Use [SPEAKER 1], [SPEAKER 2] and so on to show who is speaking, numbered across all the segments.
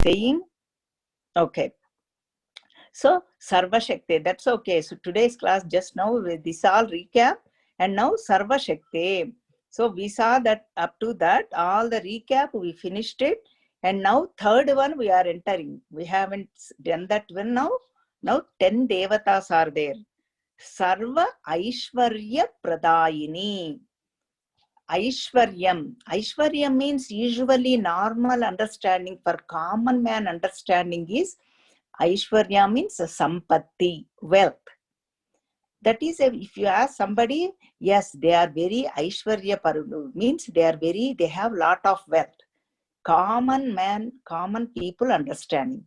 [SPEAKER 1] saying? Okay. So, Sarva Shakti, that's okay. So, today's class just now, this all recap, and now Sarva Shakti. So, we saw that up to that, all the recap, we finished it. And now, third one, we are entering. We haven't done that one now. Now, 10 Devatas are there. Sarva Aishwarya Pradayini. Aishwaryam. Aishwaryam means usually normal understanding for common man understanding is Aishwarya means sampatti, wealth. That is, if you ask somebody, yes, they are very Aishwarya Paru, means they have lot of wealth. Common man, common people understanding.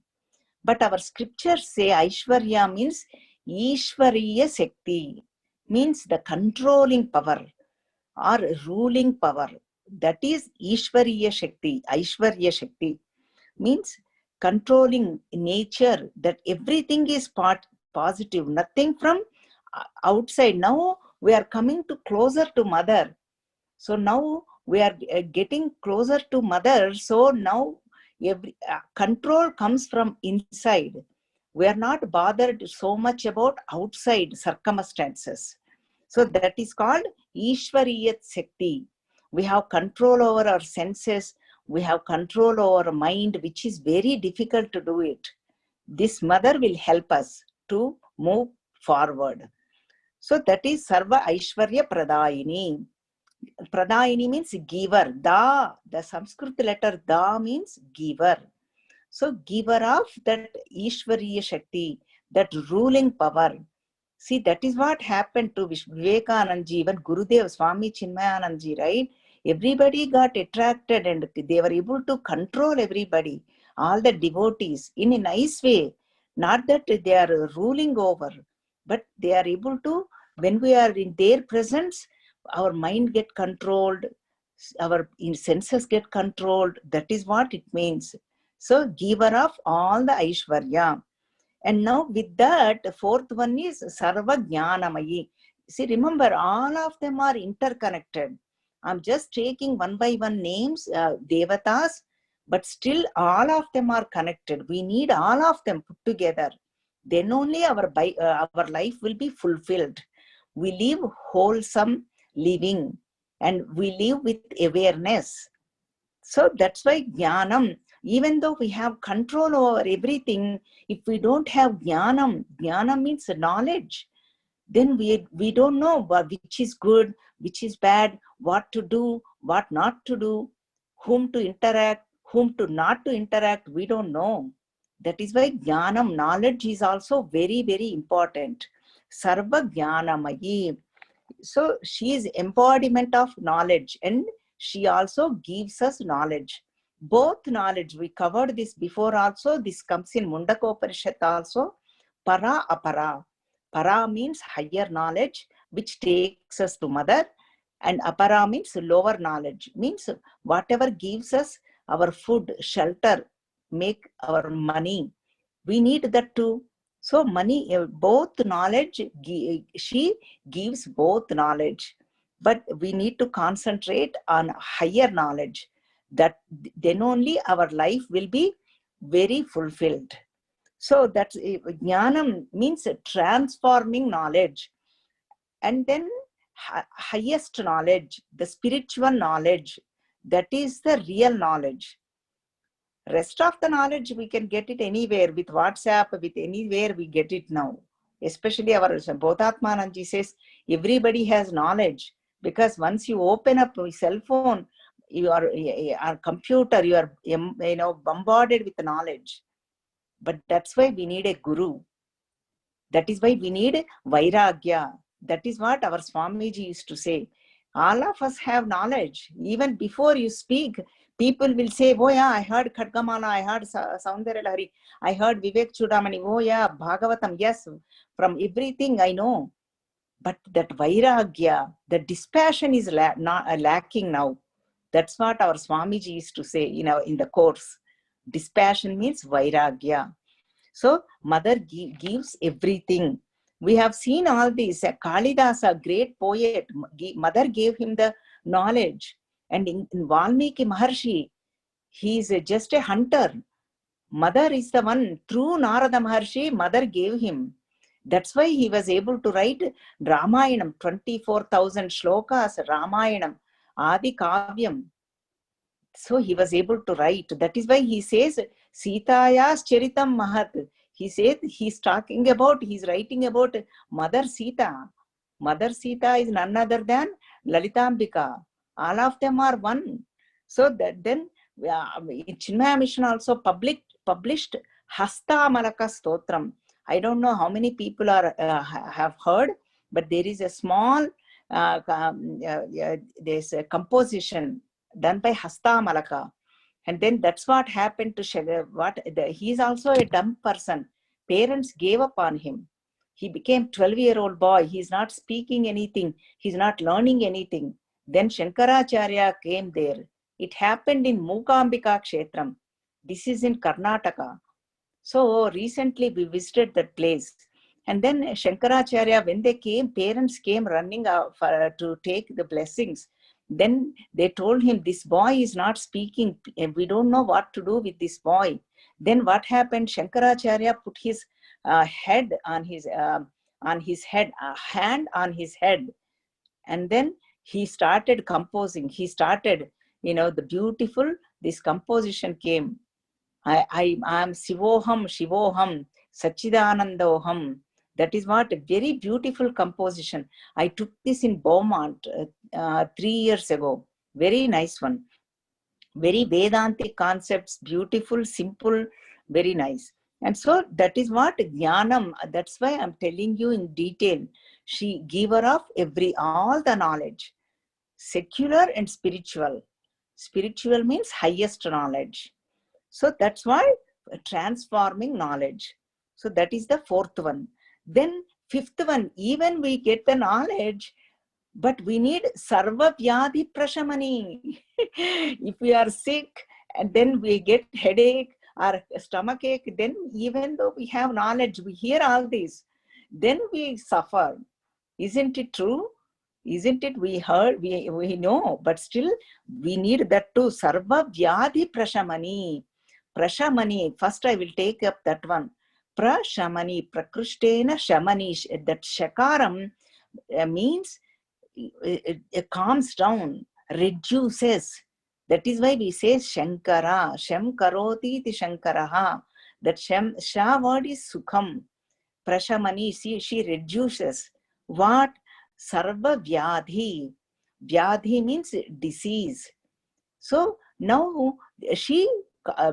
[SPEAKER 1] But our scriptures say Aishwarya means Ishwariya Shakti, means the controlling power or ruling power. That is Ishwariya Shakti, Aishwarya Shakti. Means controlling nature, that everything is positive, nothing from outside. Now we are coming to closer to mother. So now we are getting closer to mother. So now every control comes from inside. We are not bothered so much about outside circumstances. So that is called Ishwariyat Shakti. We have control over our senses. We have control over our mind, which is very difficult to do it. This mother will help us to move forward. So that is Sarva Aishwarya Pradayini. Pradayini means giver. Da, the Sanskrit letter Da means giver. So giver of that Ishwariya Shakti, that ruling power. See, that is what happened to Vivekananda Ji, even Gurudev, Swami Chinmayananda Ji, right? Everybody got attracted and they were able to control everybody, all the devotees in a nice way. Not that they are ruling over, but they are able to, when we are in their presence, our mind get controlled, our senses get controlled. That is what it means. So, giver of all the Aishwarya. And now with that, the fourth one is Sarva Jnanamayi. See, remember, all of them are interconnected. I'm just taking one by one names, Devatas, but still all of them are connected. We need all of them put together. Then only our life will be fulfilled. We live wholesome living and we live with awareness. So that's why Jnanam, even though we have control over everything, if we don't have Jnanam, Jnanam means knowledge, then we don't know which is good, which is bad, what to do, what not to do, whom to interact, whom to not to interact, we don't know. That is why Jnanam, knowledge is also very, very important. Sarva Jnanamayi. So she is embodiment of knowledge and she also gives us knowledge. Both knowledge, we covered this before also, this comes in Mundaka Upanishad also. Para apara. Para means higher knowledge, which takes us to mother, and apara means lower knowledge, means whatever gives us our food, shelter, make our money. We need that too. So money, both knowledge, she gives both knowledge, but we need to concentrate on higher knowledge. That then only our life will be very fulfilled. So that's jnanam means transforming knowledge. And then highest knowledge, the spiritual knowledge, that is the real knowledge. Rest of the knowledge we can get it anywhere with WhatsApp, with anywhere we get it now. Especially our Bodhatmananji says everybody has knowledge, because once you open up a cell phone, your computer, you are bombarded with knowledge. But that's why we need a guru. That is why we need vairagya. That is what our Swamiji used to say. All of us have knowledge. Even before you speak, people will say, oh yeah, I heard Khadgamala, I heard Saundarya Lahari, I heard Vivek Chudamani, oh yeah, Bhagavatam, yes, from everything I know. But that vairagya, the dispassion is lacking now. That's what our Swamiji used to say in the course. Dispassion means vairagya. So mother gives everything. We have seen all this. Kalidasa, a great poet, mother gave him the knowledge. And in Valmiki Maharshi, he is just a hunter. Mother is the one, through Narada Maharshi, mother gave him. That's why he was able to write Ramayanam, 24,000 shlokas, Ramayanam, Adi Kavyam. So he was able to write. That is why he says, Sitaya's Charitam Mahat. He said he's writing about Mother Sita. Mother Sita is none other than Lalitambika. All of them are one. So that then Chinmaya Mission also published Hasta Malaka Stotram. I don't know how many people have heard, but there is a small there's a composition done by Hasta Malaka. And then that's what happened to he's also a dumb person. Parents gave up on him. He became 12-year-old boy. He's not speaking anything. He's not learning anything. Then Shankaracharya came there. It happened in Mookambika Kshetram. This is in Karnataka. So recently we visited that place. And then Shankaracharya, when they came, parents came running out to take the blessings. Then they told him, this boy is not speaking. We don't know what to do with this boy. Then what happened? Shankaracharya put his head on his head, a hand on his head. And then he started composing. He started, the beautiful, this composition came. I am Shivoham, Sachidanandoham. That is what a very beautiful composition. I took this in Beaumont 3 years ago. Very nice one. Very Vedantic concepts, beautiful, simple, very nice. And so that is what Jnanam, that's why I'm telling you in detail. She giver of all the knowledge, secular and spiritual. Spiritual means highest knowledge. So that's why transforming knowledge. So that is the fourth one. Then fifth one, even we get the knowledge, but we need sarva vyadhi prashamani. If we are sick and then we get headache or stomach ache, then even though we have knowledge, we hear all this, then we suffer. Isn't it true? Isn't it? We heard, we know, but still we need that too. Sarva vyadhi prashamani. Prashamani. First I will take up that one. Prashamani. Prakrishtena shamani. That shakaram means it calms down, reduces. That is why we say Shankara. Shem karoti iti Shankaraha. That Sha word is Sukham. Prashamani. She reduces. What? Sarva vyadhi. Vyadhi means disease. So now she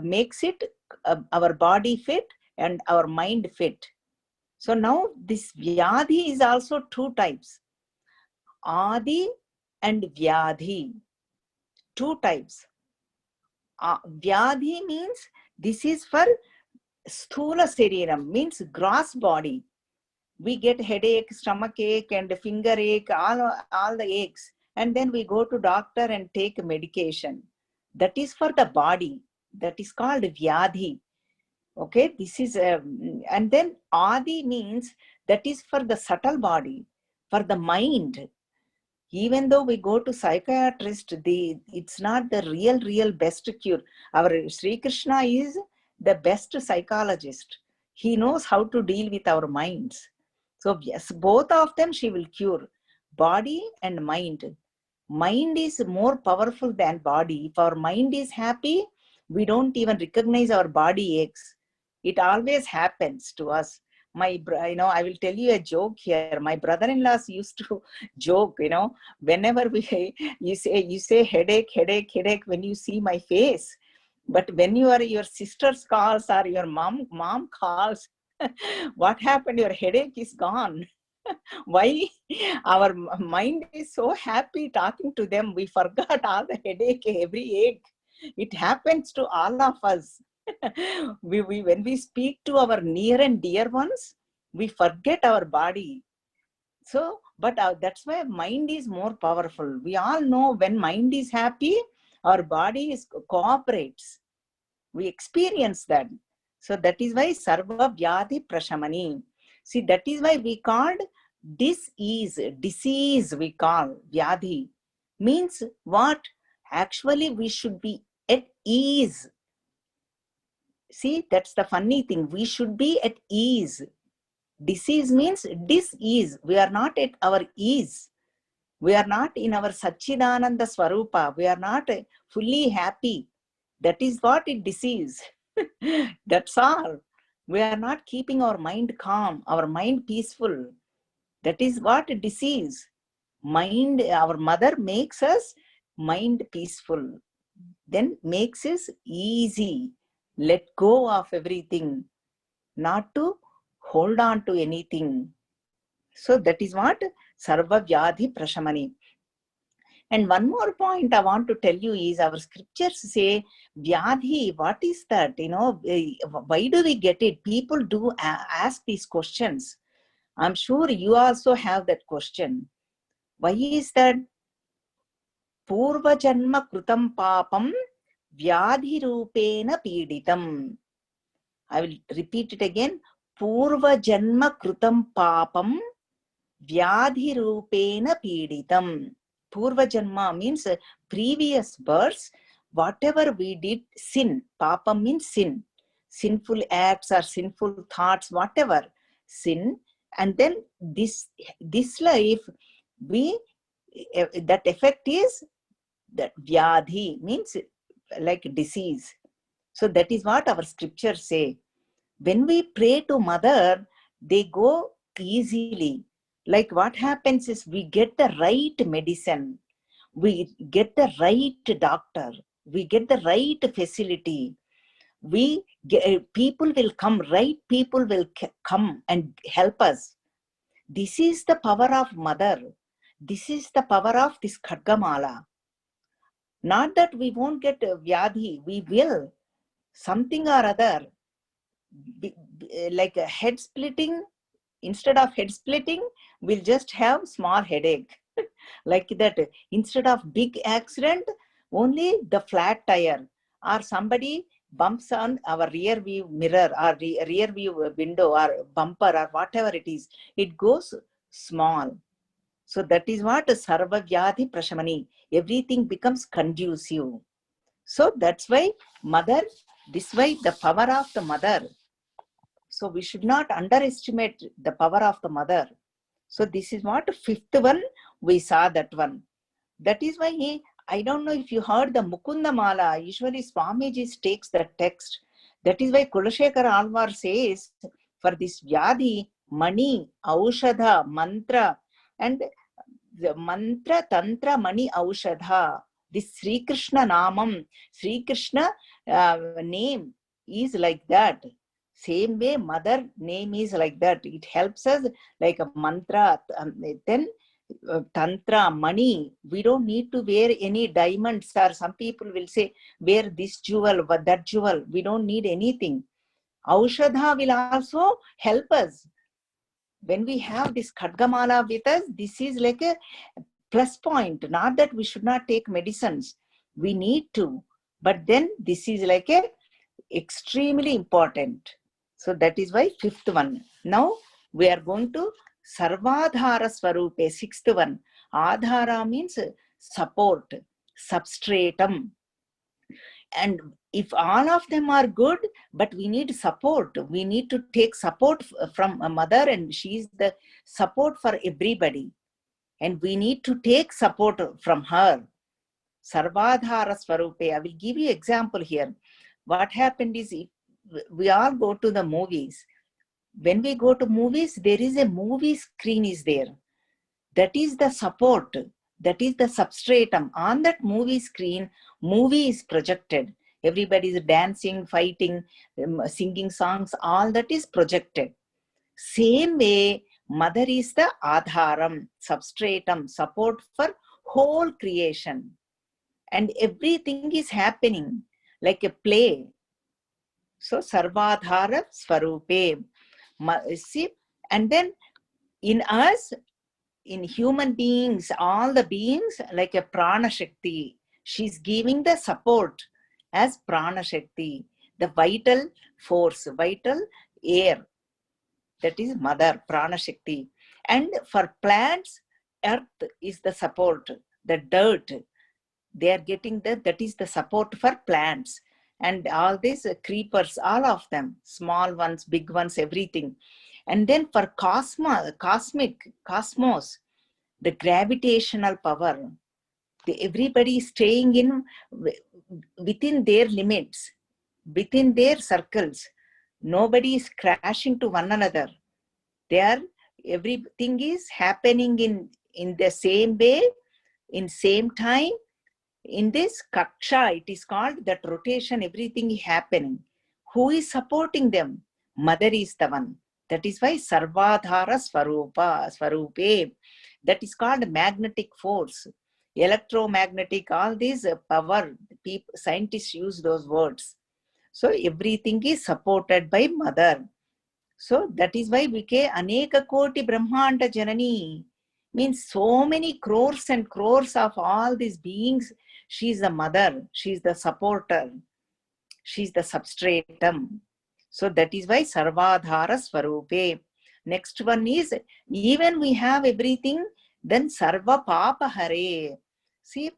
[SPEAKER 1] makes it our body fit and our mind fit. So now this vyadhi is also two types. Adi and vyadhi. Two types. Vyadhi means this is for sthula sariram, means gross body. We get headache, stomach ache, and finger ache, all the aches. And then we go to doctor and take medication. That is for the body. That is called vyadhi. Okay, this is, and then adi means that is for the subtle body, for the mind. Even though we go to psychiatrist, it's not the real best cure. Our Sri Krishna is the best psychologist. He knows how to deal with our minds. So yes, both of them she will cure, body and mind. Mind is more powerful than body. If our mind is happy, we don't even recognize our body aches. It always happens to us. I will tell you a joke here. My brother-in-laws used to joke, whenever you say headache when you see my face. But when your sister's calls or your mom calls, what happened? Your headache is gone. Why? Our mind is so happy talking to them. We forgot all the headache, every ache. It happens to all of us. When we speak to our near and dear ones, we forget our body. So, but that's why mind is more powerful. We all know when mind is happy, our body cooperates. We experience that. So that is why sarva vyadhi prashamani. See, that is why we called disease we call vyadhi. Means what? Actually, we should be at ease. See, that's the funny thing. We should be at ease. Disease means dis-ease. We are not at our ease. We are not in our Satchidananda Swarupa. We are not fully happy. That is what it disease. That's all. We are not keeping our mind calm, our mind peaceful. That is what disease. Mind, our mother makes us mind peaceful, then makes us easy. Let go of everything, not to hold on to anything. So that is what Sarva Vyadhi Prashamani. And one more point I want to tell you is our scriptures say Vyadhi, what is that? Why do we get it? People do ask these questions. I'm sure you also have that question. Why is that? Purvajanma Krutam Papam Vyadhi Rupena Piditam. I will repeat it again. Purvajanma Krutam Papam Vyadhi Rupena Piditam. Purvajanma means previous births, whatever we did, sin. Papam means sin. Sinful acts or sinful thoughts, whatever. Sin. And then this life, that effect is that Vyadhi means like disease. So that is what our scriptures say. When we pray to mother, they go easily. Like what happens is we get the right medicine, we get the right doctor, we get the right facility. People will come, right people will come and help us. This is the power of mother. This is the power of this Khadgamala. Not that we won't get Vyadhi, we will. Something or other. Like a head splitting, instead of head splitting, we'll just have small headache. Like that, instead of big accident, only the flat tire, or somebody bumps on our rear view mirror or rear view window or bumper or whatever it is, it goes small. So that is what Sarva Vyadhi Prashamani, everything becomes conducive. So that's why mother, this way the power of the mother. So we should not underestimate the power of the mother. So this is what fifth one, we saw that one. That is why I don't know if you heard the Mukunda Mala, usually Swamiji takes the text. That is why Kulashekar Alvar says, for this Vyadhi, Mani, Aushadha, Mantra, and the Mantra, Tantra, Mani, Aushadha, this Sri Krishna Namam, Sri Krishna name is like that. Same way, mother name is like that. It helps us like a mantra. Then tantra, money. We don't need to wear any diamonds, or some people will say, wear this jewel, that jewel. We don't need anything. Aushadha will also help us. When we have this Khadgamala with us, this is like a plus point. Not that we should not take medicines. We need to. But then this is like a extremely important. So that is why fifth one. Now we are going to Sarvadhara Swarupe, sixth one. Adhara means support, substratum. And if all of them are good, but we need support, we need to take support from a mother, and she is the support for everybody. And we need to take support from her. Sarvadhara Swarupe. I will give you example here. What happened is, we all go to the movies. When we go to movies, there is a movie screen is there. That is the support. That is the substratum. On that movie screen, movie is projected. Everybody is dancing, fighting, singing songs. All that is projected. Same way, mother is the adharam, substratum, support for whole creation. And everything is happening like a play. So Sarvadhara Swarupe. See, and then in us, in human beings, all the beings, like a Prana Shakti, she's giving the support as Prana Shakti, the vital force, vital air. That is Mother, Prana Shakti. And for plants, earth is the support, the dirt. They are getting that is the support for plants. and all these creepers, all of them, small ones, big ones, everything. And then for cosmos, the gravitational power, everybody is staying in within their limits, within their circles. Nobody is crashing to one another. Everything is happening in the same way, in same time. In this kaksha, it is called that rotation, everything is happening. Who is supporting them? Mother is the one. That is why Sarvadhara Svarupe. That is called magnetic force, electromagnetic, all these power. Scientists use those words. So everything is supported by mother. So that is why we say Aneka Koti Brahmanda Janani, means so many crores and crores of all these beings. She is the mother, she is the supporter, she is the substratum. So that is why Sarvadhara Svarupe. Next one is, even we have everything, then Sarva Papa Hare. See,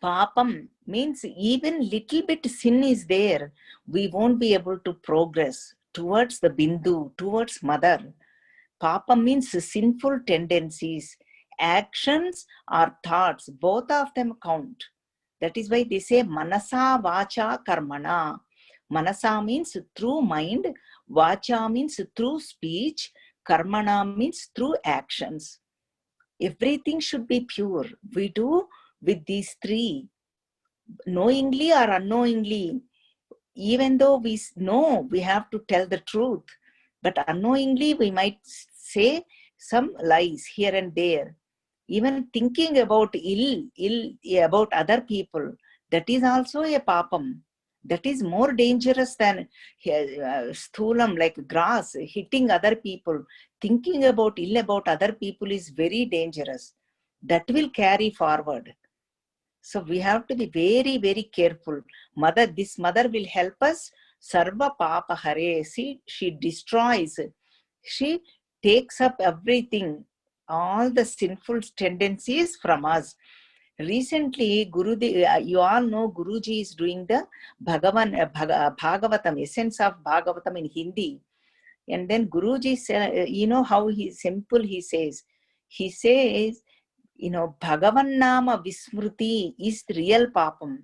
[SPEAKER 1] Papam means even little bit sin is there, we won't be able to progress towards the Bindu, towards mother. Papa means sinful tendencies, actions or thoughts, both of them count. That is why they say Manasa Vacha Karmana. Manasa means through mind, Vacha means through speech, Karmana means through actions. Everything should be pure. We do with these three, knowingly or unknowingly. Even though we know we have to tell the truth, but unknowingly we might say some lies here and there. Even thinking about ill about other people, that is also a papam. That is more dangerous than sthulam, like grass, hitting other people. Thinking about ill about other people is very dangerous. That will carry forward. So we have to be very, very careful. This mother will help us. Sarva Papa Hare. See, she destroys. She takes up everything, all the sinful tendencies from us. Recently, you all know Guruji is doing the Bhagavatam, essence of Bhagavatam in Hindi. And then Guruji said, you know how simple he says. He says, Bhagavan Nama Vismruti is the real papam.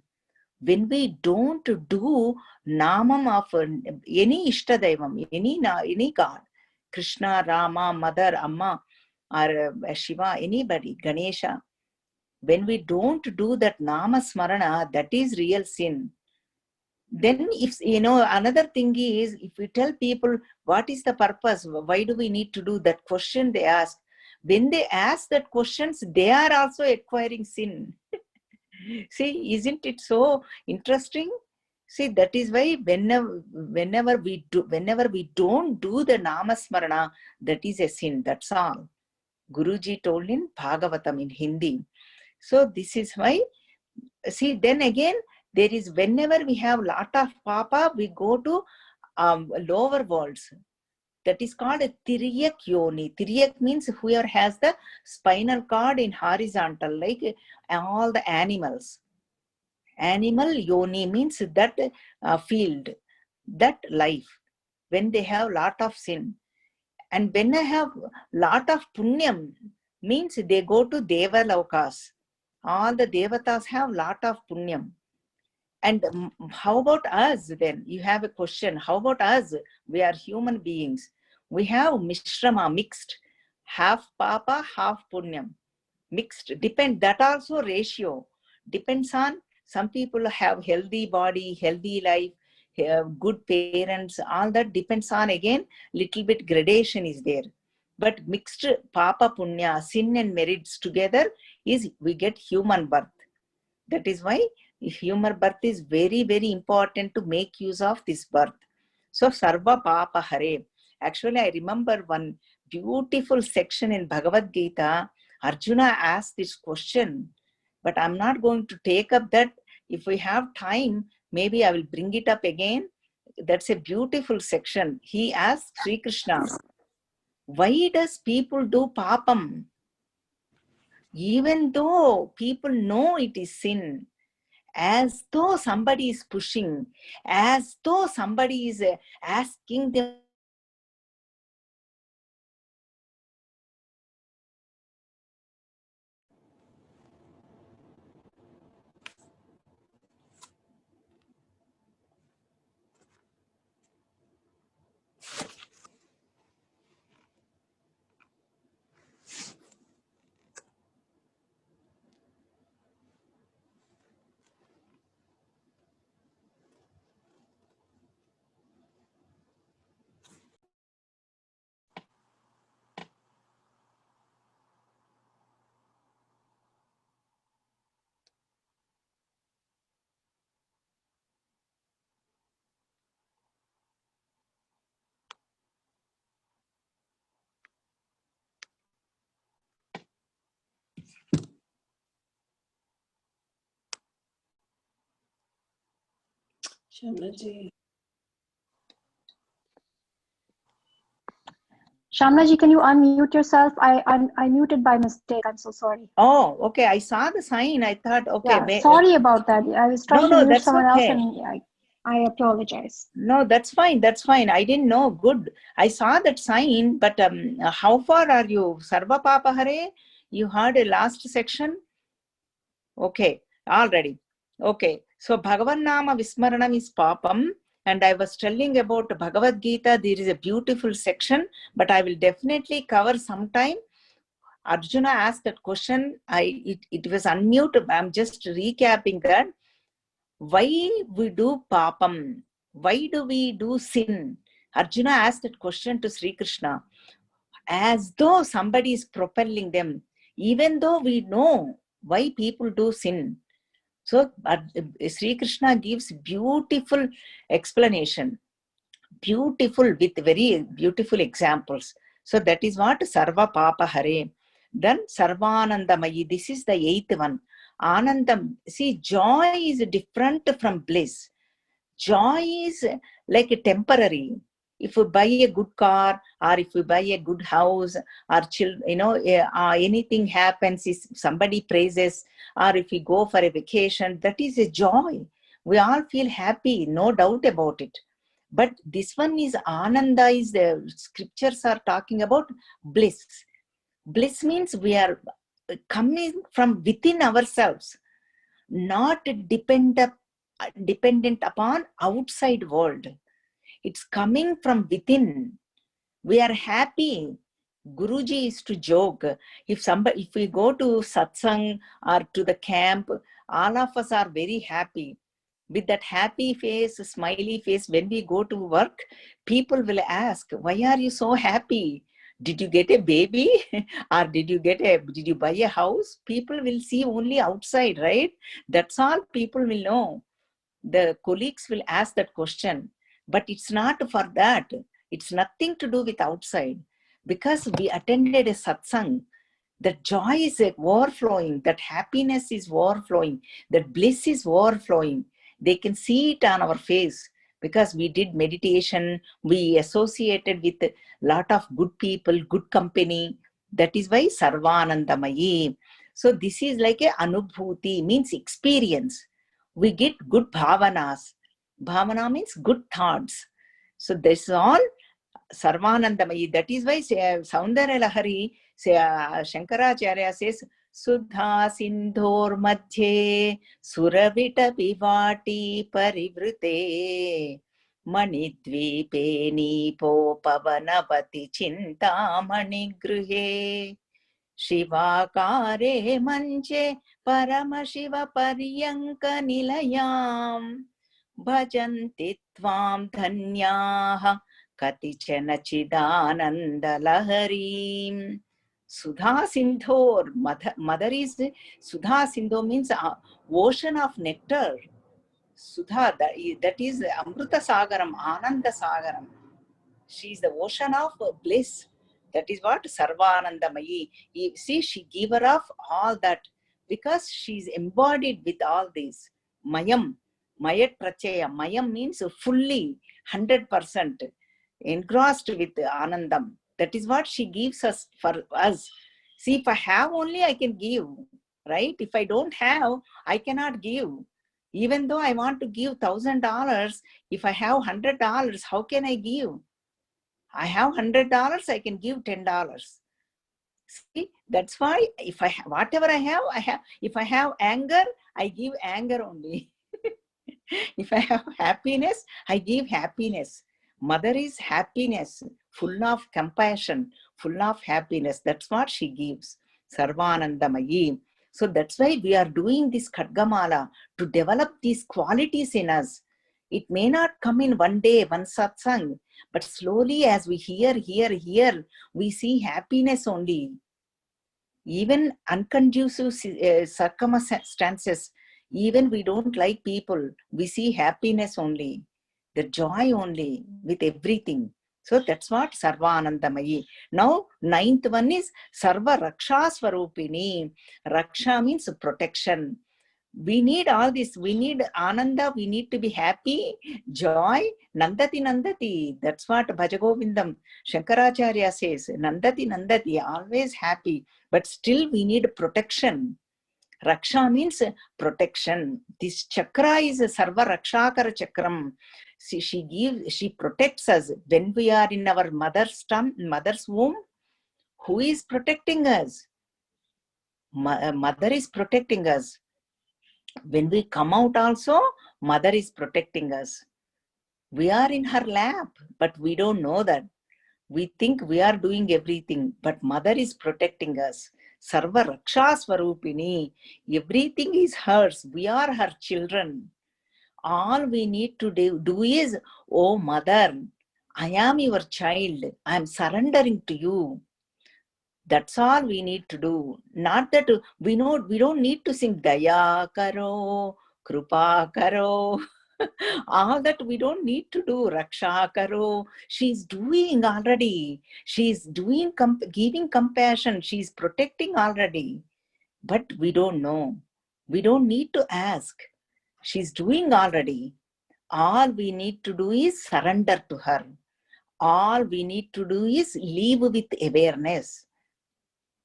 [SPEAKER 1] When we don't do Namam of any Ishtadaivam, any God, Krishna, Rama, Mother, Amma, or Shiva, anybody, Ganesha, when we don't do that Nama Smarana, that is real sin. Then if, another thing is, if we tell people, what is the purpose? Why do we need to do that question they ask? When they ask that questions, they are also acquiring sin. See, isn't it so interesting? See, that is why whenever we don't do the Namasmarana, that is a sin. That's all. Guruji told in Bhagavatam in Hindi. So this is why, see, then again, there is, whenever we have lot of papa, we go to lower worlds. That is called a Tiriyak Yoni. Tiriyak means whoever has the spinal cord in horizontal, like all the animals. Animal Yoni means that field, that life, when they have lot of sin. And when I have lot of punyam, means they go to Deva Laukas. All the Devatas have lot of punyam. And how about us then? You have a question. How about us? We are human beings. We have Mishrama, mixed. Half Papa, half Punyam. Mixed. That also ratio. Depends on, some people have healthy body, healthy life, good parents. All that depends on, again, little bit gradation is there. But mixed Papa, Punya, sin and merits together is, we get human birth. That is why human birth is very, very important to make use of this birth. So Sarva Papa Hare. Actually, I remember one beautiful section in Bhagavad Gita. Arjuna asked this question, but I'm not going to take up that. If we have time, maybe I will bring it up again. That's a beautiful section. He asked Sri Krishna, why does people do papam? Even though people know it is sin, as though somebody is pushing, as though somebody is asking them to do something.
[SPEAKER 2] Shamla ji, can you unmute yourself? I muted by mistake. I'm so sorry.
[SPEAKER 1] Oh, okay. I saw the sign. I thought, okay.
[SPEAKER 2] Yeah, sorry about that. I was trying to
[SPEAKER 1] No,
[SPEAKER 2] mute
[SPEAKER 1] that's
[SPEAKER 2] someone else,
[SPEAKER 1] okay.
[SPEAKER 2] and I apologize.
[SPEAKER 1] No, that's fine. That's fine. I didn't know. Good. I saw that sign, but how far are you? Sarva Papa Hare? You heard a last section? Okay, already. Okay, so Bhagavan Nama Vismaranam is Papam. And I was telling about Bhagavad Gita. There is a beautiful section, but I will definitely cover sometime. Arjuna asked that question. It was unmute. I'm just recapping that. Why we do papam? Why do we do sin? Arjuna asked that question to Sri Krishna as though somebody is propelling them, even though we know why people do sin. So Sri Krishna gives beautiful explanation, beautiful with very beautiful examples. So that is what Sarva Papa Hare. Then Sarvanandamayi. This is the eighth one. Anandam. See, joy is different from bliss. Joy is like a temporary. If we buy a good car, or if we buy a good house, or anything happens, if somebody praises, or if we go for a vacation, that is a joy. We all feel happy, no doubt about it. But this one is ananda, is the scriptures are talking about bliss. Bliss means we are coming from within ourselves, not dependent upon outside world. It's coming from within. We are happy. Guruji is to joke. If we go to satsang or to the camp, all of us are very happy. With that happy face, smiley face, when we go to work, people will ask, why are you so happy? Did you get a baby? Or did you buy a house? People will see only outside, right? That's all people will know. The colleagues will ask that question, but it's not for that. It's nothing to do with outside. Because we attended a satsang, that joy is overflowing, that happiness is overflowing, that bliss is overflowing. They can see it on our face because we did meditation, we associated with a lot of good people, good company. That is why Sarvanandamayi. So this is like a anubhuti, means experience. We get good bhavanas. Bhavana means good thoughts. So this is all Sarvanandamayi. That is why Saundarya Lahari, Shankaracharya says, Sudha Sindhor Madhye Suravita Pivati Parivrute Manidvipe Nipo Pavanavati Chintamani Gruhe Shivakare Manche Paramashiva Paryanka Nilayam Bhajanti Tvam Dhanyaha Katichana Chidananda Laharim. Sudha Sindhor. Mother is Sudha Sindho, means ocean of nectar. Sudha, that is Amrita Sagaram, Ananda Sagaram. She is the ocean of bliss. That is what Sarvanandamayi. See, she giver of all that because she is embodied with all these. Mayam, Mayat Prachaya. Mayam means fully, 100%, engrossed with Anandam. That is what she gives us for us. See, if I have only, I can give, right? If I don't have, I cannot give. Even though I want to give $1,000, if I have $100, how can I give? I have $100, I can give $10. See, that's why if whatever I have. If I have anger, I give anger only. If I have happiness, I give happiness. Mother is happiness, full of compassion, full of happiness. That's what she gives. Sarvanandamayi. So that's why we are doing this Khadgamala, to develop these qualities in us. It may not come in one day, one satsang, but slowly as we hear, we see happiness only. Even unconducive circumstances, even we don't like people, we see happiness only, the joy only with everything. So that's what Sarvanandamayi. Now, ninth one is Sarva Raksha Swarupini. Raksha means protection. We need all this. We need Ananda. We need to be happy, joy. Nandati Nandati. That's what Bhajagovindam Shankaracharya says. Nandati Nandati. Always happy. But still we need protection. Raksha means protection. This chakra is a Sarva Rakshakara Chakram. See, she protects us. When we are in our mother's womb, who is protecting us? Mother is protecting us. When we come out also, mother is protecting us. We are in her lap, but we don't know that. We think we are doing everything, but mother is protecting us. Sarva Raksha Swarupini. Everything is hers. We are her children. All we need to do is, oh mother, I am your child. I am surrendering to you. That's all we need to do. Not that we don't need to sing Daya Karo, Krupa Karo. All that we don't need to do. Raksha Karo. She's doing already. She's doing, giving compassion. She's protecting already. But we don't know. We don't need to ask. She's doing already. All we need to do is surrender to her. All we need to do is live with awareness.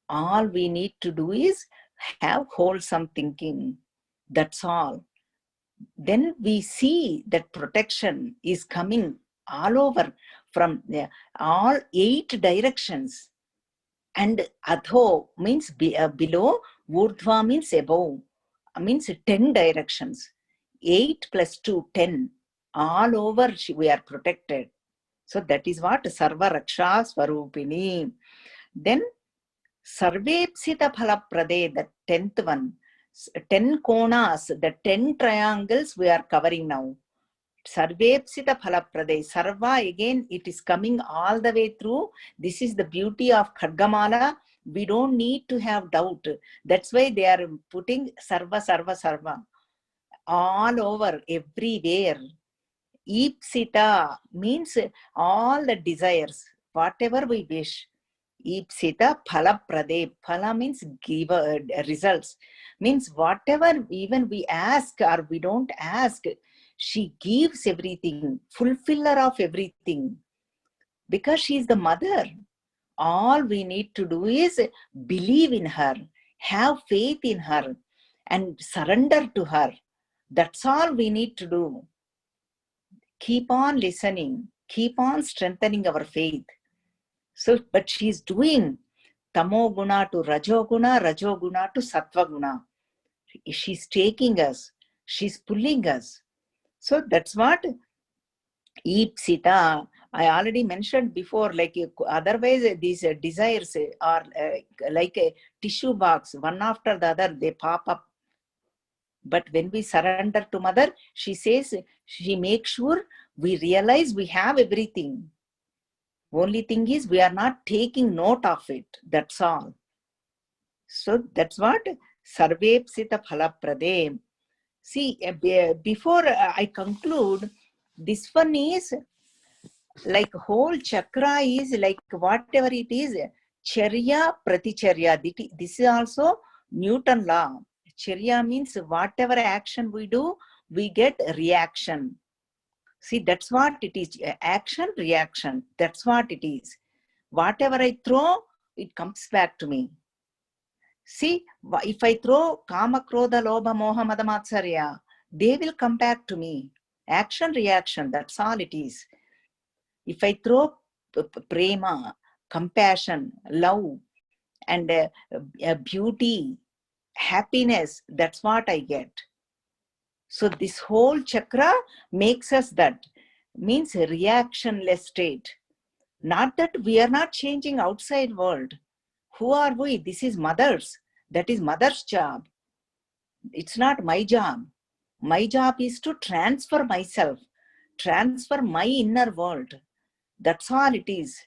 [SPEAKER 1] All we need to do is have wholesome thinking. That's all. Then we see that protection is coming all over from all 8 directions. And adho means below, urdhva means above, means 10 directions. 8 plus 2, 10. All over we are protected. So that is what Sarva Raksha Swarupini. Then Sarvepsita Phalaprade, the 10th one. 10 konas, the 10 triangles we are covering now. Sarvepsita Phalaprade. Sarva, again, it is coming all the way through. This is the beauty of Khadgamala. We don't need to have doubt. That's why they are putting Sarva, Sarva, Sarva. All over, everywhere. Ipsita means all the desires, whatever we wish. Ipsita Phala Prade. Phala means giver, results. Means whatever even we ask or we don't ask, she gives everything, fulfiller of everything. Because she is the mother. All we need to do is believe in her, have faith in her, and surrender to her. That's all we need to do. Keep on listening, keep on strengthening our faith. So, but she's doing tamo guna to rajo guna to sattva guna. She's taking us, she's pulling us. So that's what Ipsita, I already mentioned before, like otherwise these desires are like a tissue box, one after the other, they pop up. But when we surrender to mother, she says, she makes sure we realize we have everything. Only thing is we are not taking note of it. That's all. So that's what Sarvepsita Phalaprade. See, before I conclude, this one is like whole chakra is like whatever it is, Charya Praticharya. This is also Newton law. Charya means whatever action we do, we get reaction. See, that's what it is. Action, reaction. That's what it is. Whatever I throw, it comes back to me. See, if I throw Kama, Krodha, Lobha, Moha, Mada, Matsarya, they will come back to me. Action, reaction, that's all it is. If I throw prema, compassion, love, and beauty, happiness, that's what I get. So this whole chakra makes us that, means a reactionless state. Not that we are not changing outside world. Who are we? This is mother's. That is mother's job. It's not my job. My job is to transfer myself, transfer my inner world. That's all it is.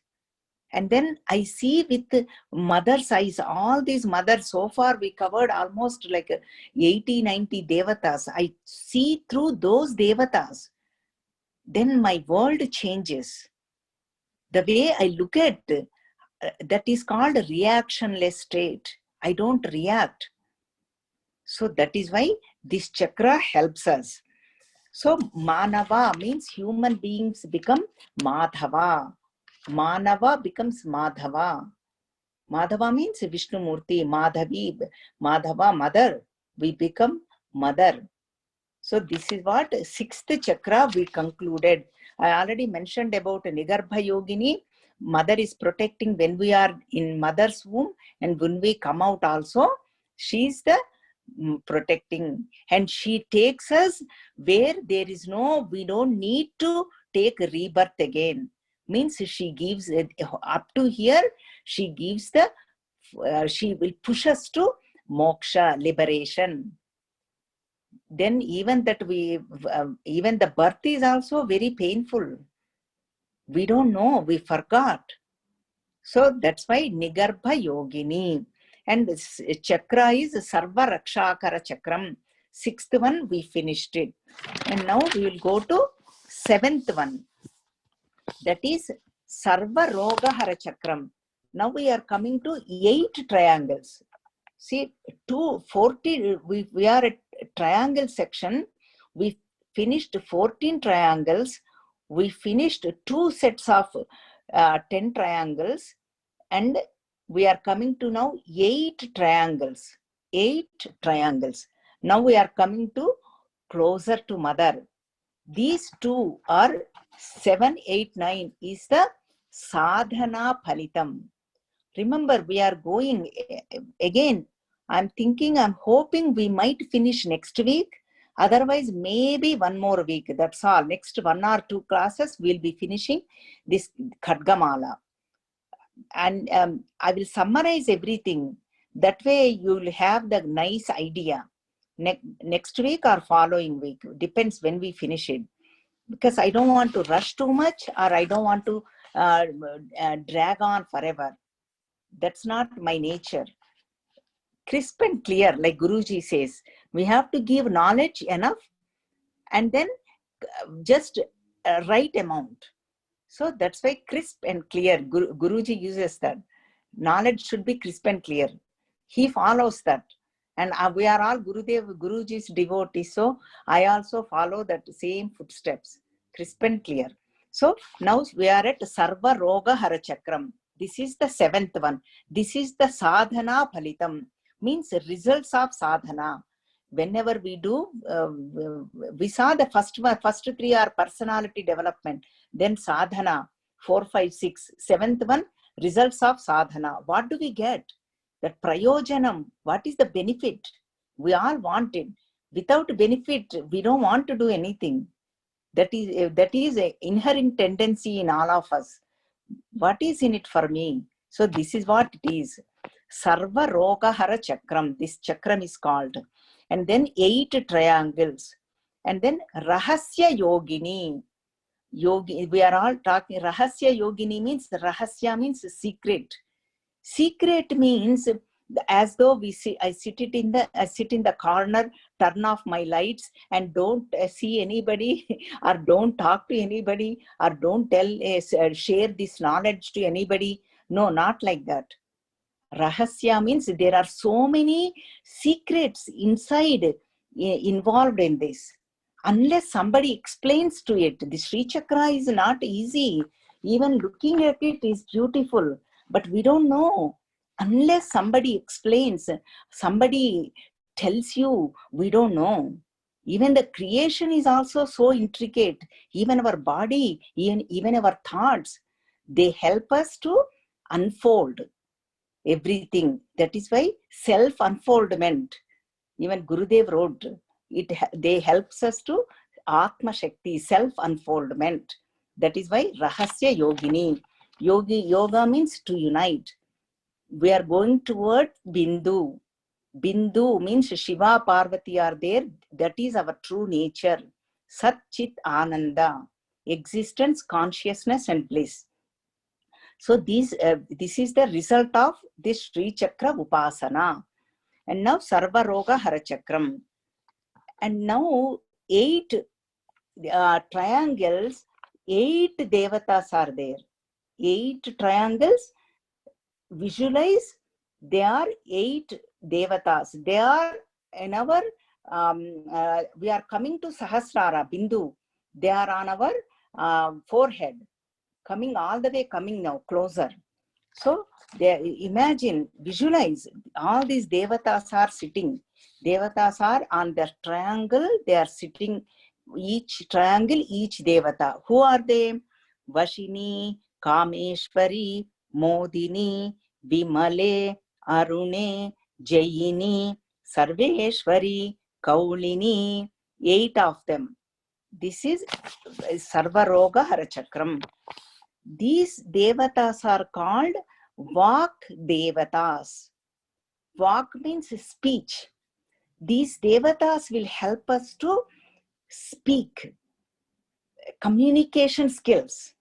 [SPEAKER 1] And then I see with mother's eyes, all these mothers, so far we covered almost like 80, 90 devatas. I see through those devatas. Then my world changes. The way I look at that is called a reactionless state. I don't react. So that is why this chakra helps us. So Manava means human beings become Madhava. Manava becomes Madhava. Madhava means Vishnu Murti, Madhavi, Madhava, mother. We become mother. So this is what sixth chakra we concluded. I already mentioned about Nigarbha Yogini. Mother is protecting when we are in mother's womb, and when we come out also, she is the protecting, and she takes us where there is no, we don't need to take rebirth again. Means she gives it up to here, she gives the she will push us to moksha, liberation. Then even that we even the birth is also very painful. We don't know, we forgot. So that's why Nigarbha Yogini. And this chakra is Sarva Rakshakara Chakram. Sixth one we finished it. And now we will go to seventh one. That is Sarva Roga Hara Chakram. Now we are coming to 8 triangles. See, 240, we are at triangle section. We finished 14 triangles. We finished 2 sets of 10 triangles. And we are coming to now 8 triangles. 8 triangles. Now we are coming to closer to mother. These 2 are 7, 8, 9 is the sadhana phalitam. Remember, we are going again. I'm thinking, I'm hoping we might finish next week. Otherwise, maybe one more week. That's all. Next 1 or 2 classes, we'll be finishing this Khadgamala. And I will summarize everything. That way, you will have the nice idea. Next week or following week. Depends when we finish it. Because I don't want to rush too much, or I don't want to drag on forever. That's not my nature. Crisp and clear, like Guruji says, we have to give knowledge enough, and then just right amount. So that's why crisp and clear. Guruji uses that. Knowledge should be crisp and clear. He follows that. And we are all Guruji's devotees. So I also follow that same footsteps. Crisp and clear. So now we are at Sarva Roga Hara Chakram. This is the 7th one. This is the sadhana phalitam. Means results of sadhana. Whenever we do, we saw the first 3 are personality development. Then sadhana, 4, 5, 6. 7th one, results of sadhana. What do we get? That prayojanam. What is the benefit? We all want it. Without benefit, we don't want to do anything. That is an inherent tendency in all of us. What is in it for me? So this is what it is. Sarva Roga Hara Chakram. This chakram is called. And then 8 triangles. And then Rahasya Yogini. Yogi, we are all talking. Rahasya Yogini means, Rahasya means secret. Secret means as though I sit in the corner, turn off my lights, and don't see anybody, or don't talk to anybody, or don't share this knowledge to anybody. No, not like that. Rahasya means there are so many secrets inside involved in this. Unless somebody explains to it, the Sri Chakra is not easy. Even looking at it is beautiful, but we don't know. Unless somebody explains, somebody tells you, we don't know. Even the creation is also so intricate. Even our body, even our thoughts, they help us to unfold everything. That is why self-unfoldment, even Gurudev wrote, they helps us to Atma Shakti, self-unfoldment. That is why Rahasya Yogini. Yoga means to unite. We are going toward Bindu. Bindu means Shiva, Parvati are there. That is our true nature. Sat Chit Ananda. Existence, consciousness and bliss. So this is the result of this Sri Chakra Upasana. And now Sarva Roga Hara Chakram. And now 8 triangles, 8 devatas are there. 8 triangles, visualize, they are 8 devatas. They are in our, we are coming to Sahasrara, Bindu. They are on our forehead, coming all the way, coming now, closer. So imagine, visualize, all these devatas are sitting. Devatas are on the triangle, they are sitting, each triangle, each devata. Who are they? Vashini, Kameshwari, Modini, Vimale, Arune, Jayini, Sarveshwari, Kaulini, 8 of them. This is Sarvaroga Harachakram. These devatas are called Vak devatas. Vak means speech. These devatas will help us to speak, communication skills.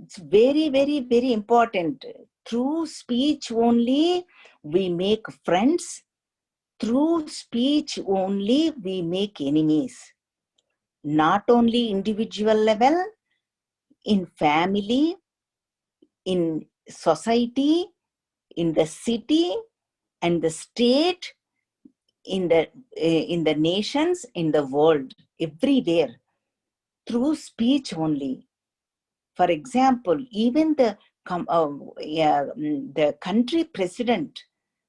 [SPEAKER 1] It's very, very, very important. Through speech only we make friends. Through speech only we make enemies. Not only individual level, in family, in society, in the city and the state, in the nations, in the world, everywhere, through speech only. For example, even the country president,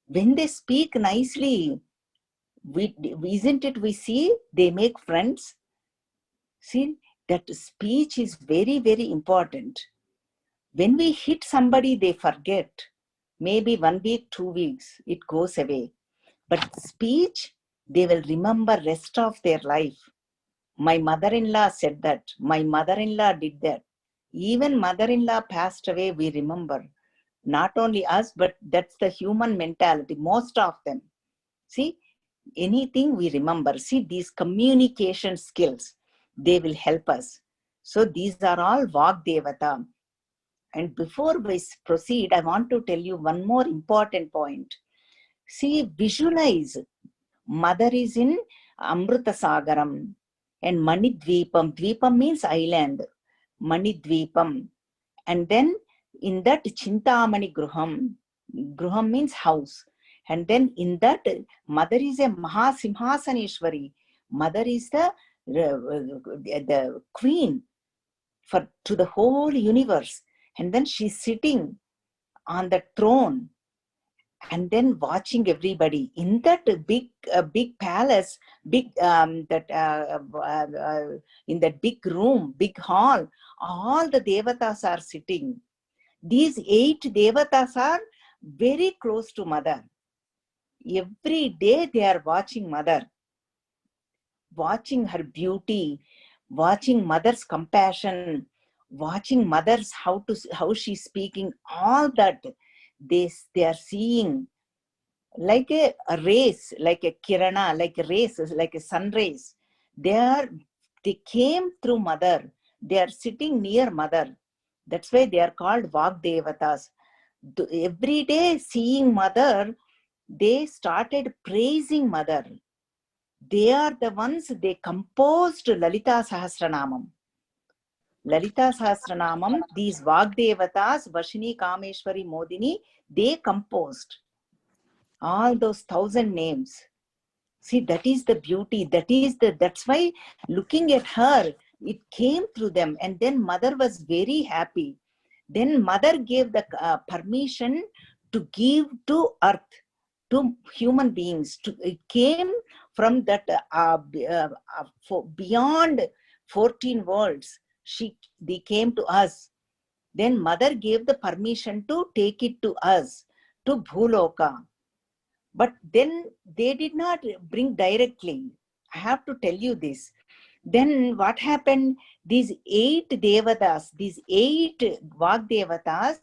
[SPEAKER 1] when they speak nicely, isn't it we see they make friends? See, that speech is very, very important. When we hit somebody, they forget. Maybe 1 week, 2 weeks, it goes away. But speech, they will remember rest of their life. My mother-in-law said that. My mother-in-law did that. Even mother-in-law passed away, we remember. Not only us, but that's the human mentality, most of them. See, anything we remember. See, these communication skills, they will help us. So these are all Vagdevata. And before we proceed, I want to tell you one more important point. See, visualize. Mother is in Amrita Sagaram and Manidvipam. Dvipam means island. Manidvipam. And then in that Chintamani Gruham. Gruham means house. And then in that, mother is a Mahasimhasaneshwari. Mother is the queen to the whole universe. And then she's sitting on the throne and then watching everybody in that big palace, big in that big room, big hall. All the devatas are sitting. These 8 devatas are very close to mother. Every day they are watching mother, watching her beauty, watching mother's compassion, watching mother's how she's speaking. All that they are seeing. Like a race, like a kirana, like a race, like a sun rays. They came through mother. They are sitting near mother. That's why they are called Vagdevatas. Every day seeing mother, they started praising mother. They are the ones, they composed Lalita Sahasranamam. Lalita Sahasranamam, these Vagdevatas, Vashini, Kameshwari, Modini, they composed all those 1,000 names. See, that is the beauty. That's why looking at her, it came through them. And then mother was very happy. Then mother gave the permission to give to earth, to human beings. It came from that beyond 14 worlds, they came to us. Then mother gave the permission to take it to us, to Bhuloka. But then they did not bring directly. I have to tell you this. Then what happened? These 8 devatas, these 8 Vagdevatas,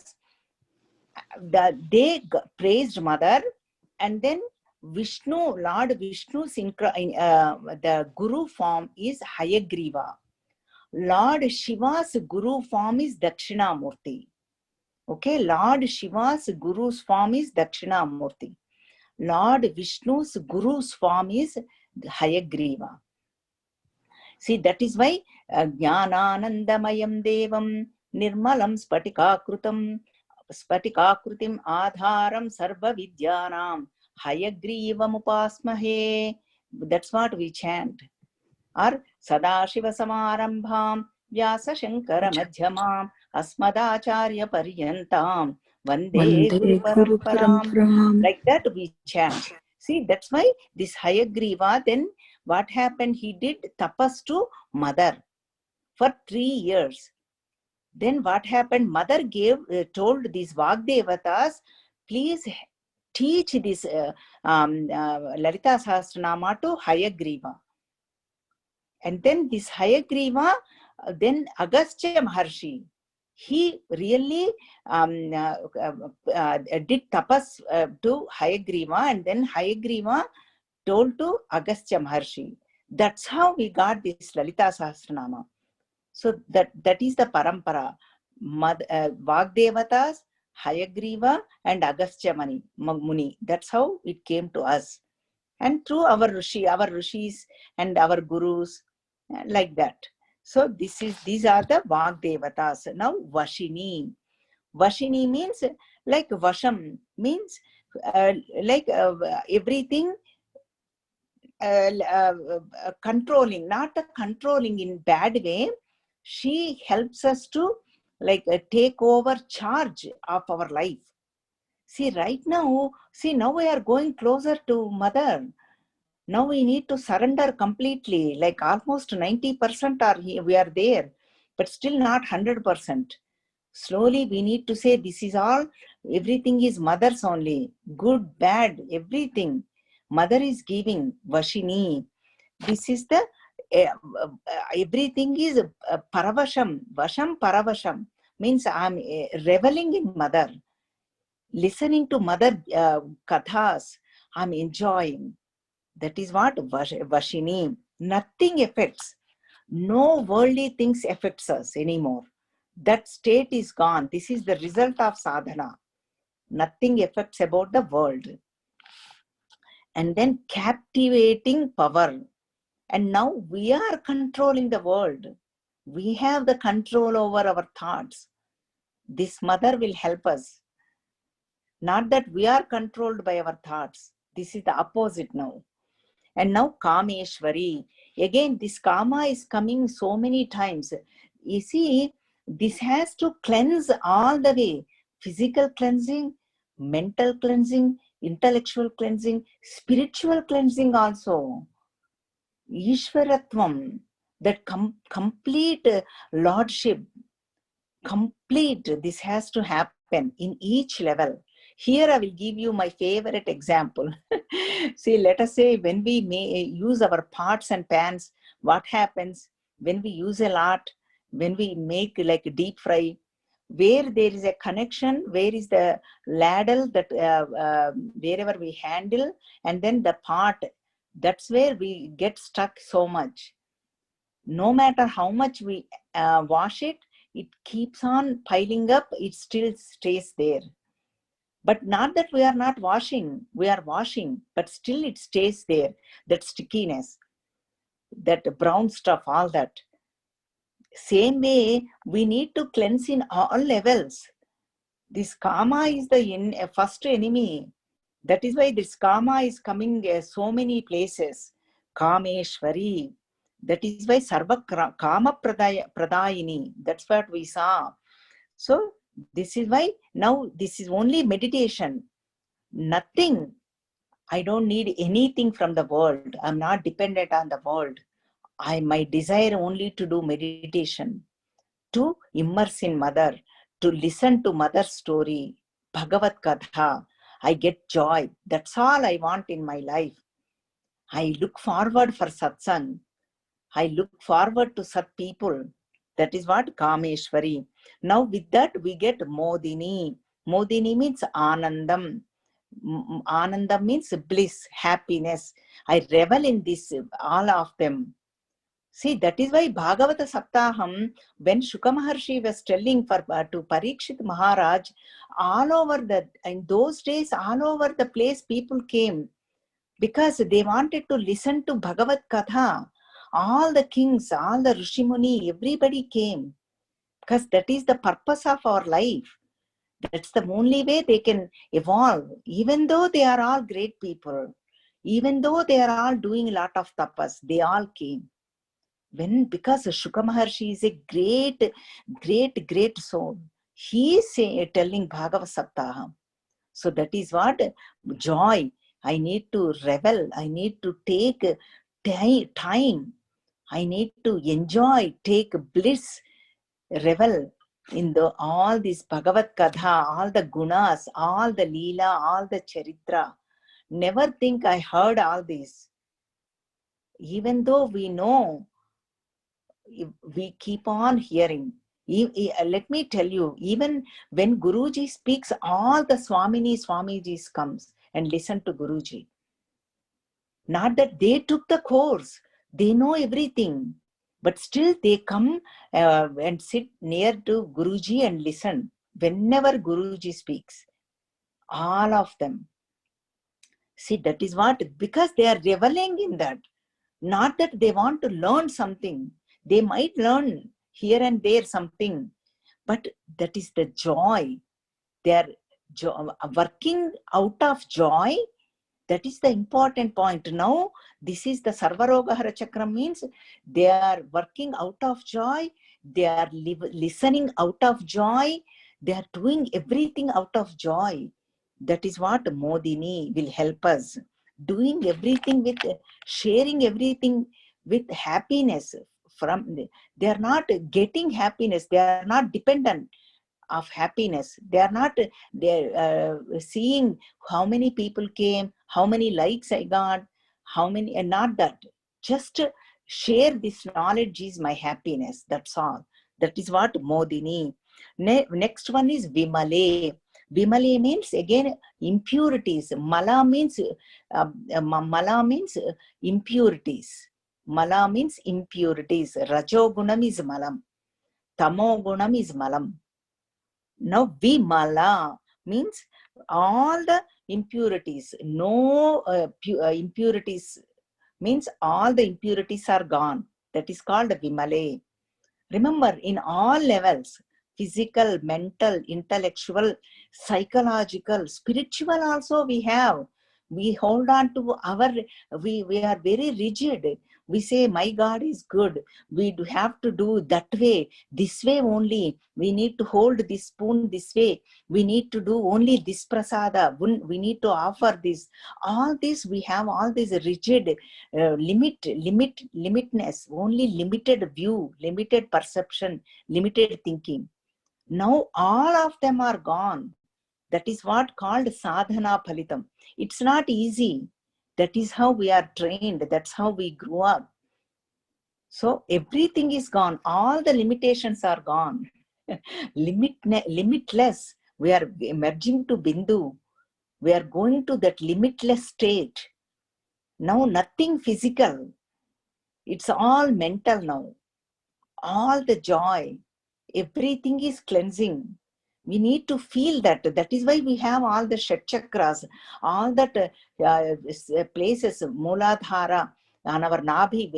[SPEAKER 1] they praised mother, and then Vishnu, Lord Vishnu's the Guru form is Hayagriva. Lord Shiva's Guru form is Dakshinamurti. Okay, Lord Shiva's Guru's form is Dakshinamurti. Lord Vishnu's Guru's form is Hayagriva. See, that is why Jnananandamayam Devam Nirmalam Spatikakrutim Adharam Sarva Vidyanam Hayagrivam Upasmahe. That's what we chant. Or Sadashiva Samarambham Vyasa Shankara Madhyamam Asmadacharya Paryantam Vande Guru
[SPEAKER 3] Guru
[SPEAKER 1] Paramparam.
[SPEAKER 3] Paramparam.
[SPEAKER 1] Like that we chant. See, that's why this Hayagriva, then what happened? He did tapas to mother for 3 years. Then what happened? Mother told these Vagdevatas, please teach this Lalita Sahasranama to Hayagriva. And then this Hayagriva, then Agastya Maharshi, he really did tapas to Hayagriva, and then Hayagriva told to Agastya Maharshi. That's how we got this Lalita Sahasranama. So that is the parampara. Vagdevatas, Hayagriva, and Agastya Muni. That's how it came to us. And through our rishis and our gurus, like that. So these are the Vagdevatas. Now Vashini. Vashini means like Vasham, means like everything controlling, not controlling in bad way. She helps us to like take over charge of our life. See, right now, now we are going closer to mother. Now we need to surrender completely, like almost 90% we are there, but still not 100%. Slowly we need to say, this is all, everything is mother's only, good, bad, everything. Mother is giving, Vashini. This is the, everything is Paravasham, Vasham Paravasham, means I'm reveling in mother. Listening to mother kathas, I'm enjoying. That is what Vashini. Nothing affects. No worldly things affects us anymore. That state is gone. This is the result of sadhana. Nothing affects about the world. And then captivating power. And now we are controlling the world. We have the control over our thoughts. This mother will help us. Not that we are controlled by our thoughts. This is the opposite now. And now Kameshwari. Again, this Kama is coming so many times. You see, this has to cleanse all the way. Physical cleansing, mental cleansing, intellectual cleansing, spiritual cleansing also. Ishwaratvam, that complete lordship, complete, this has to happen in each level. Here I will give you my favorite example. See, let us say when we use our pots and pans, what happens when we use a lot, when we make like deep fry, where there is a connection, where is the ladle that wherever we handle, and then the pot, that's where we get stuck so much. No matter how much we wash it, it keeps on piling up, it still stays there. But not that we are not washing, we are washing, but still it stays there, that stickiness, that brown stuff, all that. Same way, we need to cleanse in all levels. This karma is the first enemy. That is why this karma is coming so many places. Kameshwari. That is why Sarva Kama Pradayini. That's what we saw. So this is why now this is only meditation. Nothing I don't need anything from the world. I'm not dependent on the world. My desire only to do meditation, to immerse in mother, to listen to mother's story, Bhagavad Katha. I get joy. That's all I want in my life. I look forward for satsang. I look forward to Sat people. That is what Kameshwari. Now with that we get Modini. Modini means Anandam. Anandam means bliss, happiness. I revel in this, all of them. See, that is why Bhagavata Saptaham, when Shuka Maharshi was telling to Parikshit Maharaj, all over in those days, all over the place people came because they wanted to listen to Bhagavad Katha. All the kings, all the Rishimuni, everybody came because that is the purpose of our life. That's the only way they can evolve. Even though they are all great people, even though they are all doing a lot of tapas, they all came. Because Shuka Maharshi is a great soul. He is telling Bhagavad Saptaham. So that is what joy. I need to revel. I need to take time. I need to enjoy, take bliss, revel in all this Bhagavad Katha, all the gunas, all the leela, all the charitra. Never think I heard all this. Even though we know, we keep on hearing. Let me tell you, even when Guruji speaks, all the Swamijis comes and listen to Guruji. Not that they took the course, they know everything, but still they come and sit near to Guruji and listen whenever Guruji speaks. All of them. See, that is what, because they are reveling in that. Not that they want to learn something. They might learn here and there something, but that is the joy. They are working out of joy. That is the important point. Now, this is the Sarvarogahara Chakram, means they are working out of joy. They are listening out of joy. They are doing everything out of joy. That is what Modini will help us. Doing everything with, sharing everything with happiness. They are not getting happiness. They are not dependent of happiness. They are not seeing how many people came, how many likes I got, how many, and not that. Just share this knowledge is my happiness. That's all. That is what Modini. Next one is Vimale. Vimale means again impurities. Mala means impurities. Mala means impurities. Rajogunam is malam. Tamogunam is malam. Now Vimala means all the impurities. No impurities means all the impurities are gone. That is called Vimale. Remember, in all levels, physical, mental, intellectual, psychological, spiritual also we have. We hold on to we are very rigid. We say, my God is good. We do have to do that way, this way only. We need to hold this spoon this way. We need to do only this prasada. We need to offer this. All this, we have all this rigid limitness, only limited view, limited perception, limited thinking. Now all of them are gone. That is what called sadhana phalitam. It's not easy. That is how we are trained. That's how we grew up. So everything is gone. All the limitations are gone. Limitless. We are emerging to Bindu. We are going to that limitless state. Now nothing physical. It's all mental now. All the joy, everything is cleansing. We need to feel that. That is why we have all the Shat Chakras, all that places, Mooladhara, on our Nabhi,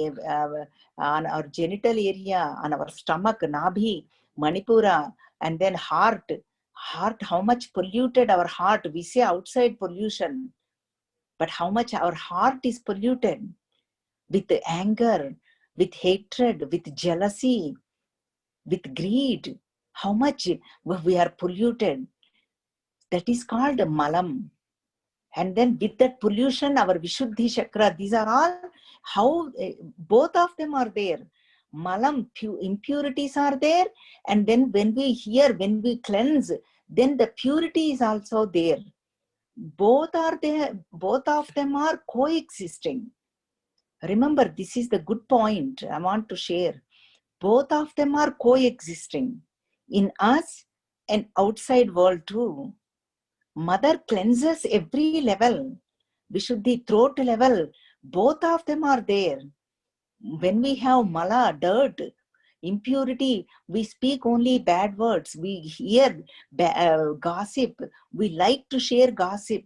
[SPEAKER 1] on our genital area, on our stomach, Nabhi, Manipura, and then heart. Heart, how much polluted our heart. We say outside pollution, but how much our heart is polluted with anger, with hatred, with jealousy, with greed. How much we are polluted. That is called malam. And then with that pollution, our Vishuddhi Chakra, these are all how both of them are there. Malam, impurities are there. And then when we cleanse, then the purity is also there. Both are there, both of them are coexisting. Remember, this is the good point I want to share. Both of them are coexisting in us and outside world too. Mother cleanses every level. Vishuddhi, throat level, both of them are there. When we have mala, dirt, impurity, we speak only bad words. We hear gossip. We like to share gossip.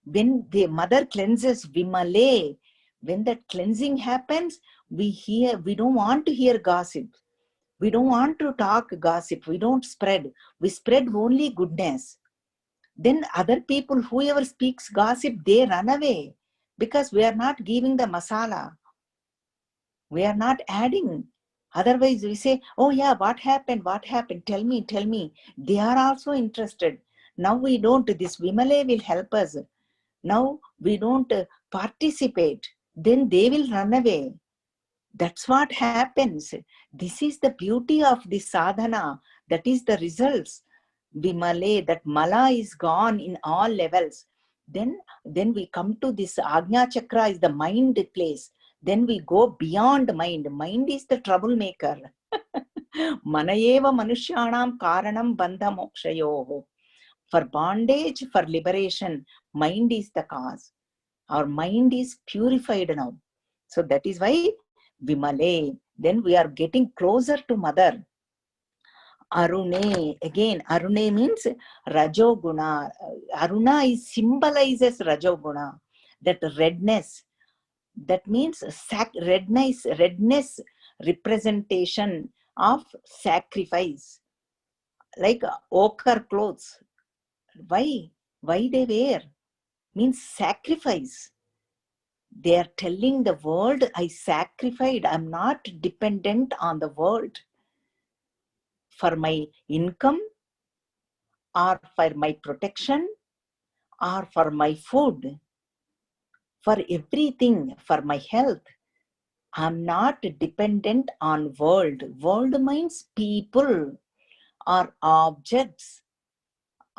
[SPEAKER 1] When the mother cleanses, vimale, when that cleansing happens, we don't want to hear gossip. We don't want to talk gossip. We don't spread. We spread only goodness. Then other people, whoever speaks gossip, they run away because we are not giving the masala. We are not adding. Otherwise, we say, oh yeah, what happened? What happened? Tell me, tell me. They are also interested. Now we don't. This Vimale will help us. Now we don't participate. Then they will run away. That's what happens. This is the beauty of this sadhana. That is the results. Vimale, that mala is gone in all levels. Then we come to this Agnya Chakra is the mind place. Then we go beyond mind. Mind is the troublemaker. Manayeva manushyanam karanam bandha mokshayoho. For bondage, for liberation, mind is the cause. Our mind is purified now. So that is why Vimale. Then we are getting closer to mother. Arune, again, Arune means Rajoguna. Aruna symbolizes Rajoguna, that redness. That means redness representation of sacrifice. Like ochre clothes. Why? Why they wear? Means sacrifice. They are telling the world, I sacrificed. I'm not dependent on the world for my income or for my protection or for my food, for everything, for my health. I'm not dependent on world. World means people or objects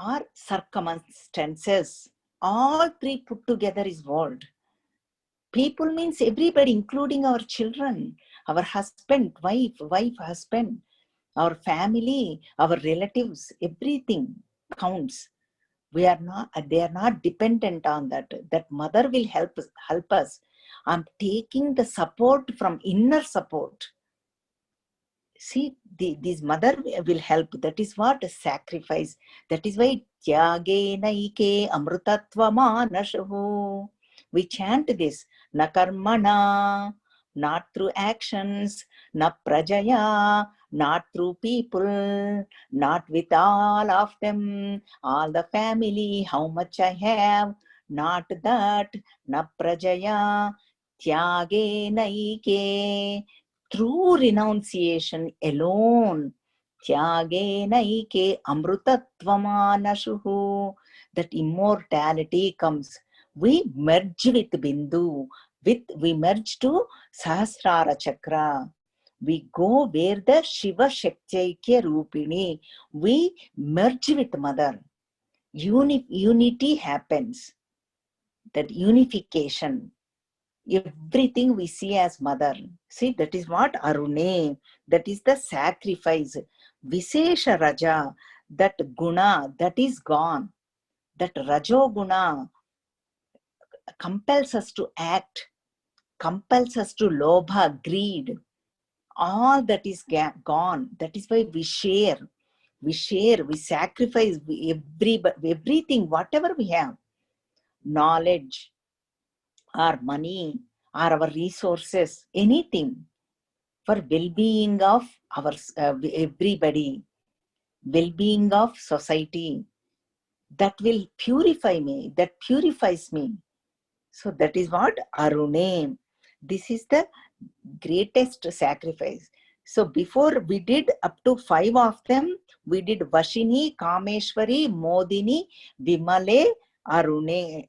[SPEAKER 1] or circumstances. All three put together is world. People means everybody, including our children, our husband, wife, husband, our family, our relatives, everything counts. They are not dependent on that. That mother will help us. I'm taking the support from inner support. See, this mother will help. That is what a sacrifice. That is why tyage naike amrutatva manashu. We chant this. Na karmana, not through actions, na prajaya, not through people, not with all of them, all the family, how much I have, not that, na prajaya, tyage naike. Through renunciation alone, tyage naike amrutatvama that immortality comes. We merge with Bindu, we merge to Sahasrara Chakra. We go where the Shiva Shaktaikya Rupini. We merge with Mother. Unity happens. That unification. Everything we see as mother. See, that is what Arune, that is the sacrifice. Visesha Raja, that guna, that is gone. That Rajo guna compels us to act, compels us to lobha, greed. All that is gone. That is why we share, we sacrifice everything, whatever we have. Knowledge, our money, or our resources, anything for well-being of our everybody, well-being of society. That will purify me, that purifies me. So that is what Arune. This is the greatest sacrifice. So before we did up to 5 of them, we did Vashini, Kameshwari, Modini, Vimale, Arune.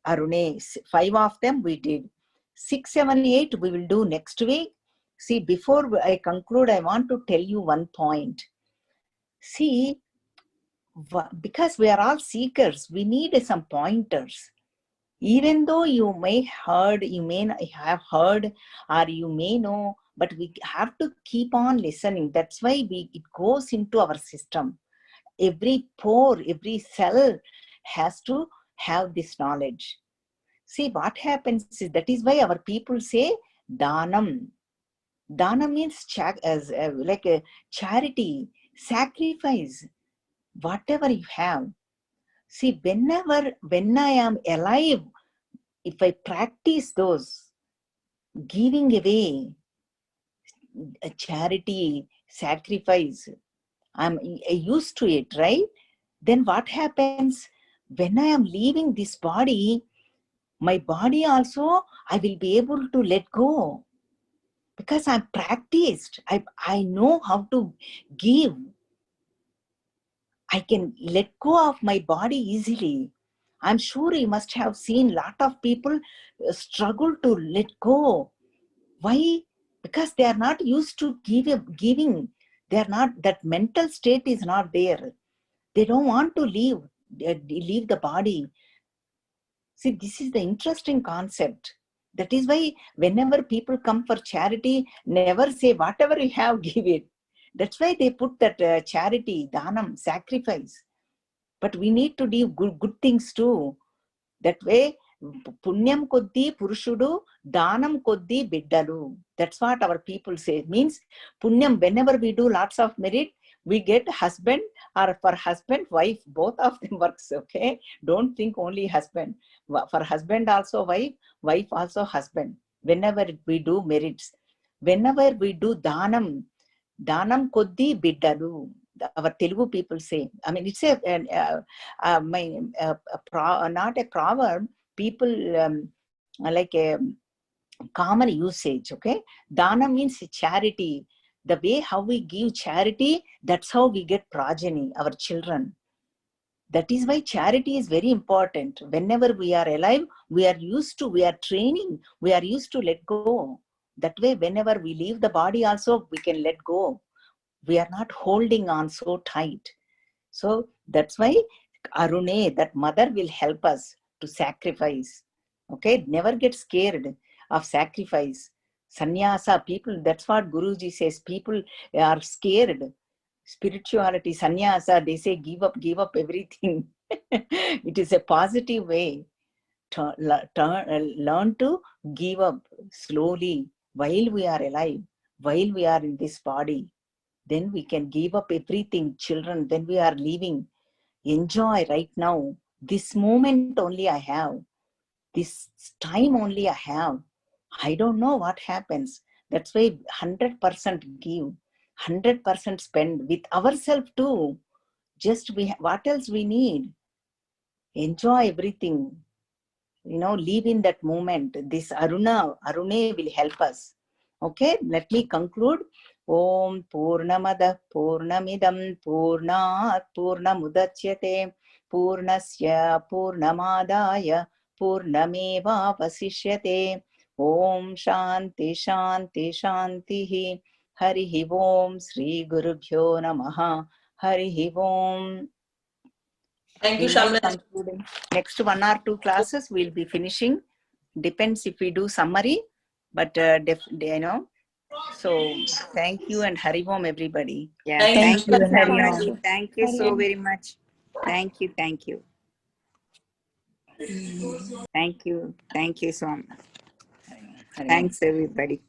[SPEAKER 1] 5 of them we did. 6, 7, 8 we will do next week. See, before I conclude, I want to tell you one point. See, because we are all seekers, we need some pointers. Even though you may have heard, or you may know, but we have to keep on listening. That's why it goes into our system. Every pore, every cell has to have this knowledge. See, what happens is, that is why our people say danam. Dana means like a charity, sacrifice, whatever you have. See, when I am alive, if I practice those, giving away, a charity, sacrifice, I'm used to it, right? Then what happens? When I am leaving this body, my body also, I will be able to let go. Because I'm practiced. I know how to give. I can let go of my body easily. I'm sure you must have seen a lot of people struggle to let go. Why? Because they are not used to giving. They are not, that mental state is not there. They don't want to leave the body. See, this is the interesting concept. That is why whenever people come for charity, never say whatever you have, give it. That's why they put that charity, dhanam, sacrifice. But we need to do good things too. That way, punyam koddi purushudu, dhanam koddi biddalu. That's what our people say. It means punyam, whenever we do lots of merit, we get husband, or for husband, wife, both of them works, okay? Don't think only husband. For husband also wife, wife also husband. Whenever we do merits, whenever we do dhanam, dhanam koddi biddalu. Our Telugu people say. I mean, it's not a proverb. People like a common usage. Okay, dana means charity. The way how we give charity, that's how we get progeny, our children. That is why charity is very important. Whenever we are alive, we are training, we are used to let go. That way, whenever we leave the body also, we can let go. We are not holding on so tight. So that's why Arune, that mother, will help us to sacrifice. Okay, never get scared of sacrifice. Sannyasa, people, that's what Guruji says, people are scared. Spirituality, sannyasa, they say give up everything. It is a positive way. Learn to give up slowly while we are alive, while we are in this body. Then we can give up everything. Children, when we are leaving, enjoy right now. This moment only I have. This time only I have. I don't know what happens. That's why 100% give, 100% spend with ourselves too. Just what else we need? Enjoy everything. Live in that moment. This Arune will help us. Okay, let me conclude. Om Purnamada Purnamidam Purnat Purnamudachyate Purnasya Purnamadaya Purnameva Vasishyate. Om Shanti Shanti Shanti. Harihi Om Sri Gurubhyo Namaha. Harihi Om.
[SPEAKER 3] Thank you,
[SPEAKER 1] We might
[SPEAKER 3] Shyamala.
[SPEAKER 1] conclude next 1 or 2 classes. We'll be finishing. Depends if we do summary, but So thank you and Hari Om, everybody.
[SPEAKER 4] Yeah,
[SPEAKER 3] Thank
[SPEAKER 4] thank you,
[SPEAKER 3] you.
[SPEAKER 4] Shyamala. Thank you so
[SPEAKER 2] Hari Om.
[SPEAKER 4] very much. Thank you. Thank you so much.
[SPEAKER 1] Hari Om.
[SPEAKER 4] Thanks, everybody.